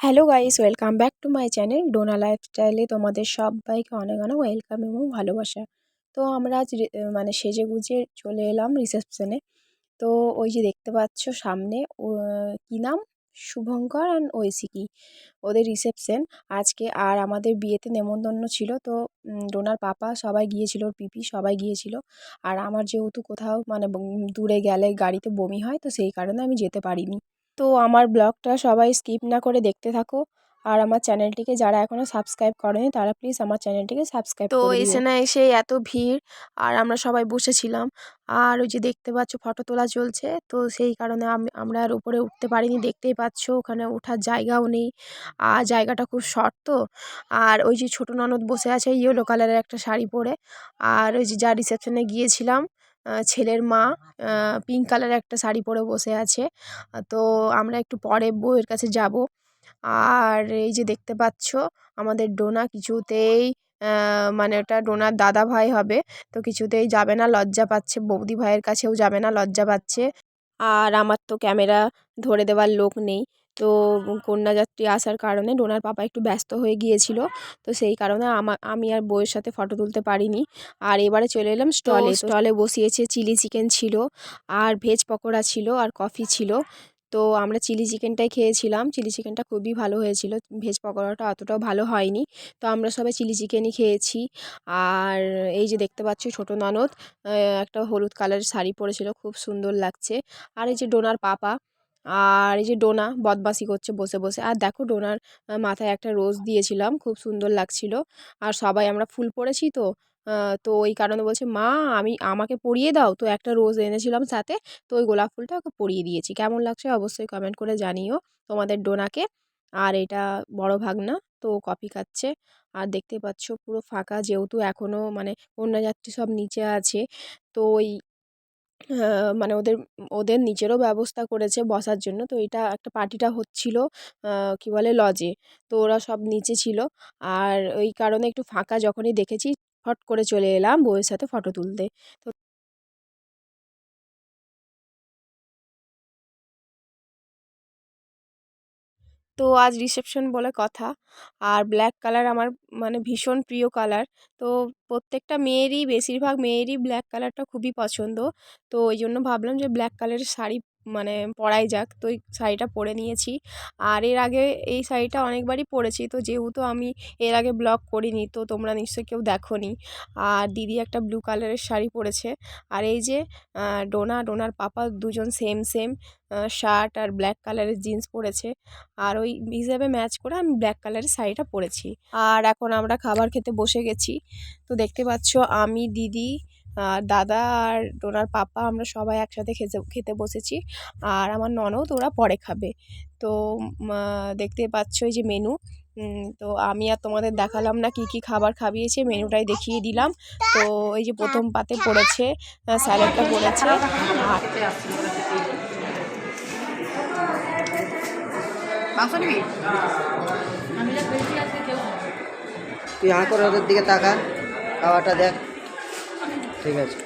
Hello guys, welcome back to my channel Dona লাইফস্টাইলে তোমাদের সবাইকে অনেক অনেক ওয়েলকাম এবং ভালোবাসা। তো আমরা আজ মানে সেজে গুজে চলে এলাম রিসেপশনে। তো ওই যে দেখতে পাচ্ছ সামনে কি নাম, শুভঙ্কর অ্যান্ড ঐশিকি, ওদের রিসেপশন আজকে। আর আমাদের বিয়েতে নেমন্তন্ন ছিল, তো ডোনার পাপা সবাই গিয়েছিল, ওর পিপি সবাই গিয়েছিল। আর আমার যেহেতু কোথাও মানে দূরে গেলে গাড়িতে বমি হয়, তো সেই কারণে আমি যেতে পারিনি। তো আমার ব্লগটা সবাই স্কিপ না করে দেখতে থাকো। আর আমার চ্যানেলটিকে যারা এখনও সাবস্ক্রাইব করেনি তারা প্লিজ আমার চ্যানেলটিকে সাবস্ক্রাইব করে দিও। তো এসে না এসে এত ভিড়, আর আমরা সবাই বসেছিলাম। আর ওই যে দেখতে পাচ্ছ ফটো তোলা চলছে, তো সেই কারণে আমরা আর উপরে উঠতে পারিনি। দেখতেই পাচ্ছ ওখানে ওঠার জায়গাও নেই, আর জায়গাটা খুব শর্ট। তো আর ওই যে ছোটো ননদ বসে আছে ইয়েলো কালারের একটা শাড়ি পরে। আর ওই যে যা রিসেপশনে গিয়েছিলাম ছেলের মা পিঙ্ক কালারের একটা শাড়ি পরে বসে আছে। তো আমরা একটু পরে বউয়ের কাছে যাব। আর এই যে দেখতে পাচ্ছ আমাদের ডোনা কিছুতেই মানে ওটা ডোনার দাদা ভাই হবে, তো কিছুতেই যাবে না, লজ্জা পাচ্ছে। বৌদি ভাইয়ের কাছেও যাবে না, লজ্জা পাচ্ছে। আর আমার তো ক্যামেরা ধরে দেওয়ার লোক নেই, তো কন্যাযাত্রী আসার কারণে ডোনার পাপা একটু ব্যস্ত হয়ে গিয়েছিল, তো সেই কারণে আমি আর বউয়ের সাথে ফটো তুলতে পারিনি। আর এবারে চলে এলাম স্টলে। স্টলে বসিয়েছে চিলি চিকেন ছিল, আর ভেজ পকোড়া ছিল, আর কফি ছিল। তো আমরা চিলি চিকেনটাই খেয়েছিলাম, চিলি চিকেনটা খুবই ভালো হয়েছিল, ভেজ পকোড়াটা অতটাও ভালো হয়নি। তো আমরা সবাই চিলি চিকেনই খেয়েছি। আর এই যে দেখতে পাচ্ছি ছোটো ননদ একটা হলুদ কালারের শাড়ি পরেছিল, খুব সুন্দর লাগছে। আর এই যে ডোনার পাপা, আর এই যে ডোনা বদমাশি করছে বসে বসে। আর দেখো ডোনার মাথায় একটা রোজ দিয়েছিলাম, খুব সুন্দর লাগছিল। আর সবাই আমরা ফুল পরেছি, তো ওই কারণে বলছে মা আমাকে পরিয়ে দাও, তো একটা রোজ এনেছিলাম সাথে, তো ওই গোলাপ ফুলটা ওকে পরিয়ে দিয়েছি। কেমন লাগছে অবশ্যই কমেন্ট করে জানিও তোমাদের ডোনাকে। আর এটা বড় ভাগনা, তো কফি খাচ্ছে। আর দেখতে পাচ্ছ পুরো ফাঁকা, যেহেতু এখনও মানে কন্যাযাত্রী সব নিচে আছে। তো ওই মানে ওদের ওদের নিচেরও ব্যবস্থা করেছে বসার জন্য। তো এটা একটা পার্টিটা হচ্ছিল কি বলে লজে, তো ওরা সব নিচে ছিল। আর ওই কারণে একটু ফাঁকা যখনই দেখেছি ফট করে চলে এলাম বউয়ের সাথে ফটো তুলতে। তো তো আজ রিসেপশন বলে কথা। আর ব্ল্যাক কালার আমার মানে ভীষণ প্রিয় কালার। তো প্রত্যেকটা মেয়েরই, বেশিরভাগ মেয়েরই ব্ল্যাক কালারটা খুবই পছন্দ। তো ওই জন্য ভাবলাম যে ব্ল্যাক কালারের শাড়ি মানে পরাই যাক, তো এই শাড়িটা পরে নিয়েছি। আর এর আগে এই শাড়িটা অনেকবারই পরেছি, তো যেহেতু আমি এর আগে ব্লগ করিনি, তো তোমরা নিশ্চয়ই কেউ দেখোনি। আর দিদি একটা ব্লু কালারের শাড়ি পরেছে। আর এই যে ডোনার পাপা দুজন সেম সেম শার্ট আর ব্ল্যাক কালারের জিন্স পরেছে। আর ওই হিসাবে ম্যাচ করে আমি ব্ল্যাক কালারের শাড়িটা পরেছি। আর এখন আমরা খাবার খেতে বসে গেছি। তো দেখতে পাচ্ছ আমি, দিদি, দাদা আর ডোনার পাপা আমরা সবাই একসাথে খেতে বসেছি। আর আমার ননদ ওরা পরে খাবে। তো দেখতে পাচ্ছ এই যে মেনু। তো আমি আর তোমাদের দেখালাম না কি কি খাবার খাবিয়েছে, মেনুটাই দেখিয়ে দিলাম। তো এই যে প্রথম পাতে পড়েছে স্যালাডটা পড়েছে। আর মাংস নিবি? তুই হাঁ করে ওদের দিকে তাকা, খাওয়াটা দেখ। ঠিক আছে।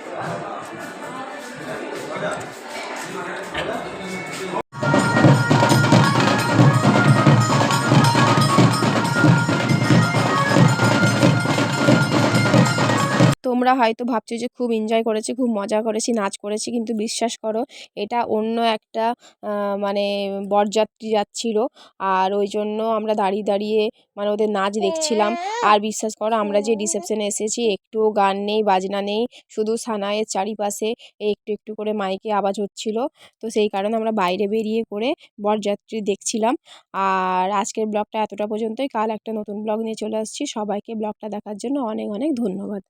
তোমরা হয়তো ভাবছো যে খুব এনজয় করেছি, খুব মজা করেছি, নাচ করেছি, কিন্তু বিশ্বাস করো এটা অন্য একটা মানে বরযাত্রী যাচ্ছিল। আর ওই জন্য আমরা দাঁড়িয়ে দাঁড়িয়ে মানে ওদের নাচ দেখছিলাম। আর বিশ্বাস করো আমরা যে রিসেপশনে এসেছি একটুও গান নেই, বাজনা নেই, শুধু সানাইয়ের চারিপাশে একটু একটু করে মাইকে আওয়াজ হচ্ছিল। তো সেই কারণে আমরা বাইরে বেরিয়ে করে বরযাত্রী দেখছিলাম। আর আজকের ব্লগটা এতটা পর্যন্তই। কাল একটা নতুন ব্লগ নিয়ে চলে আসছি। সবাইকে ব্লগটা দেখার জন্য অনেক অনেক ধন্যবাদ।